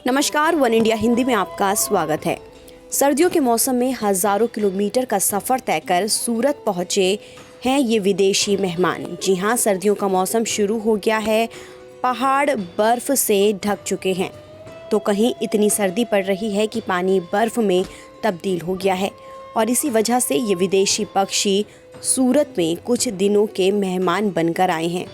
नमस्कार, one India Hindi में आपका स्वागत है। सर्दियों के मौसम में हजारों किलोमीटर का सफर तय कर सूरत पहुंचे हैं ये विदेशी मेहमान। जी हां, सर्दियों का मौसम शुरू हो गया है। पहाड़ बर्फ से ढक चुके हैं, तो कहीं इतनी सर्दी पड़ रही है कि पानी बर्फ में तब्दील हो गया है और इसी वजह से ये विदेशी पक्षी सूरत में कुछ दिनों के मेहमान बनकर आए हैं।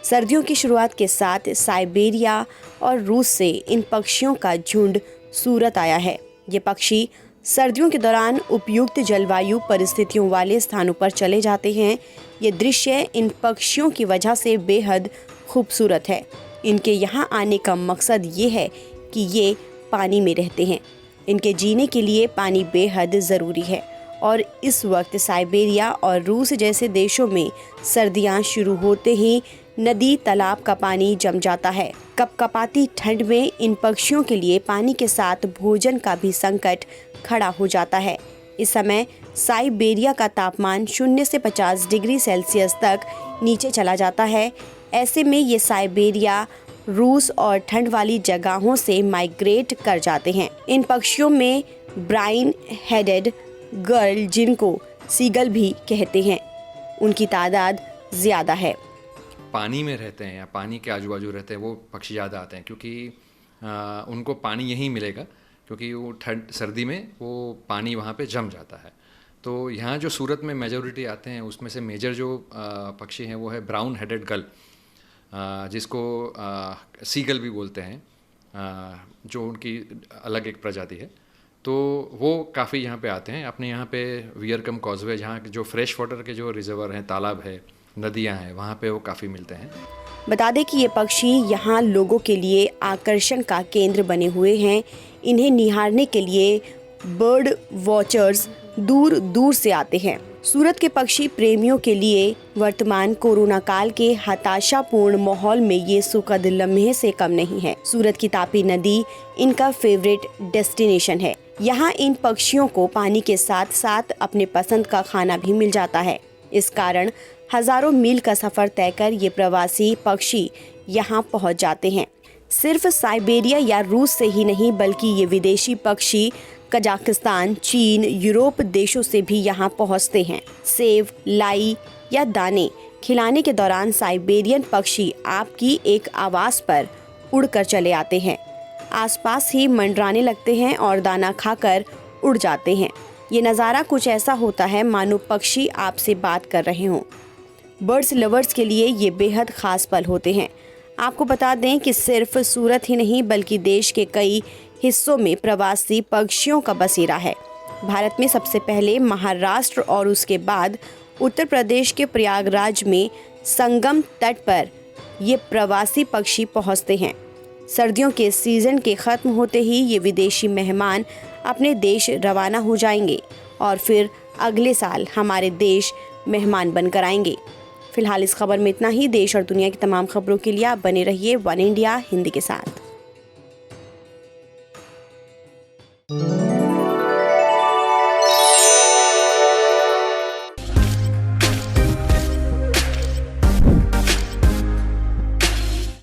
सर्दियों की शुरुआत के साथ साइबेरिया और रूस से इन पक्षियों का झुंड सूरत आया है। ये पक्षी सर्दियों के दौरान उपयुक्त जलवायु परिस्थितियों वाले स्थानों पर चले जाते हैं। ये दृश्य इन पक्षियों की वजह से बेहद खूबसूरत है। इनके यहाँ आने का मकसद ये है कि ये पानी में रहते हैं। इनके जीने के लिए पानी बेहद ज़रूरी है और इस वक्त साइबेरिया और रूस जैसे देशों में सर्दियाँ शुरू होते ही नदी तालाब का पानी जम जाता है। कपकपाती ठंड में इन पक्षियों के लिए पानी के साथ भोजन का भी संकट खड़ा हो जाता है। इस समय साइबेरिया का तापमान 0 से 50 डिग्री सेल्सियस तक नीचे चला जाता है। ऐसे में ये साइबेरिया, रूस और ठंड वाली जगहों से माइग्रेट कर जाते हैं। इन पक्षियों में ब्राउन हेडेड गर्ल, जिनको सीगल भी कहते हैं, उनकी तादाद ज़्यादा है। पानी में रहते हैं या पानी के आजू बाजू रहते हैं वो पक्षी ज़्यादा आते हैं, क्योंकि उनको पानी यहीं मिलेगा, क्योंकि वो ठंड सर्दी में वो पानी वहाँ पे जम जाता है। तो यहाँ जो सूरत में मेजॉरिटी आते हैं उसमें से मेजर जो पक्षी हैं वो है ब्राउन हेडेड गल, जिसको सीगल भी बोलते हैं, जो उनकी अलग एक प्रजाति है। तो वो काफ़ी यहाँ पे आते हैं। अपने यहाँ पे वियरकम कॉजवे, जहाँ जो फ्रेश वाटर के जो रिजर्वर हैं, तालाब है, नदियाँ हैं, वहाँ पे वो काफ़ी मिलते हैं। बता दें कि ये पक्षी यहाँ लोगों के लिए आकर्षण का केंद्र बने हुए हैं। इन्हें निहारने के लिए बर्ड वॉचर्स दूर दूर से आते हैं। सूरत के पक्षी प्रेमियों के लिए वर्तमान कोरोना काल के हताशापूर्ण माहौल में ये सुखद लम्हे से कम नहीं है। सूरत की तापी नदी इनका फेवरेट डेस्टिनेशन है। यहाँ इन पक्षियों को पानी के साथ साथ अपने पसंद का खाना भी मिल जाता है। इस कारण हजारों मील का सफर तय कर ये प्रवासी पक्षी यहाँ पहुँच जाते हैं। सिर्फ साइबेरिया या रूस से ही नहीं, बल्कि ये विदेशी पक्षी कजाकिस्तान, चीन, यूरोप देशों से भी यहाँ पहुँचते हैं। सेब, लाई या दाने खिलाने के दौरान साइबेरियन पक्षी आपकी एक आवाज़ पर उड़कर चले आते हैं। आसपास ही मंडराने लगते हैं और दाना खाकर उड़ जाते हैं। ये नज़ारा कुछ ऐसा होता है मानो पक्षी आपसे बात कर रहे हों। बर्ड्स लवर्स के लिए ये बेहद ख़ास पल होते हैं। आपको बता दें कि सिर्फ सूरत ही नहीं, बल्कि देश के कई हिस्सों में प्रवासी पक्षियों का बसेरा है। भारत में सबसे पहले महाराष्ट्र और उसके बाद उत्तर प्रदेश के प्रयागराज में संगम तट पर ये प्रवासी पक्षी पहुंचते हैं। सर्दियों के सीज़न के ख़त्म होते ही ये विदेशी मेहमान अपने देश रवाना हो जाएंगे और फिर अगले साल हमारे देश मेहमान बनकर आएंगे। फिलहाल इस खबर में इतना ही। देश और दुनिया की तमाम खबरों के लिए आप बने रहिए वन इंडिया हिंदी के साथ।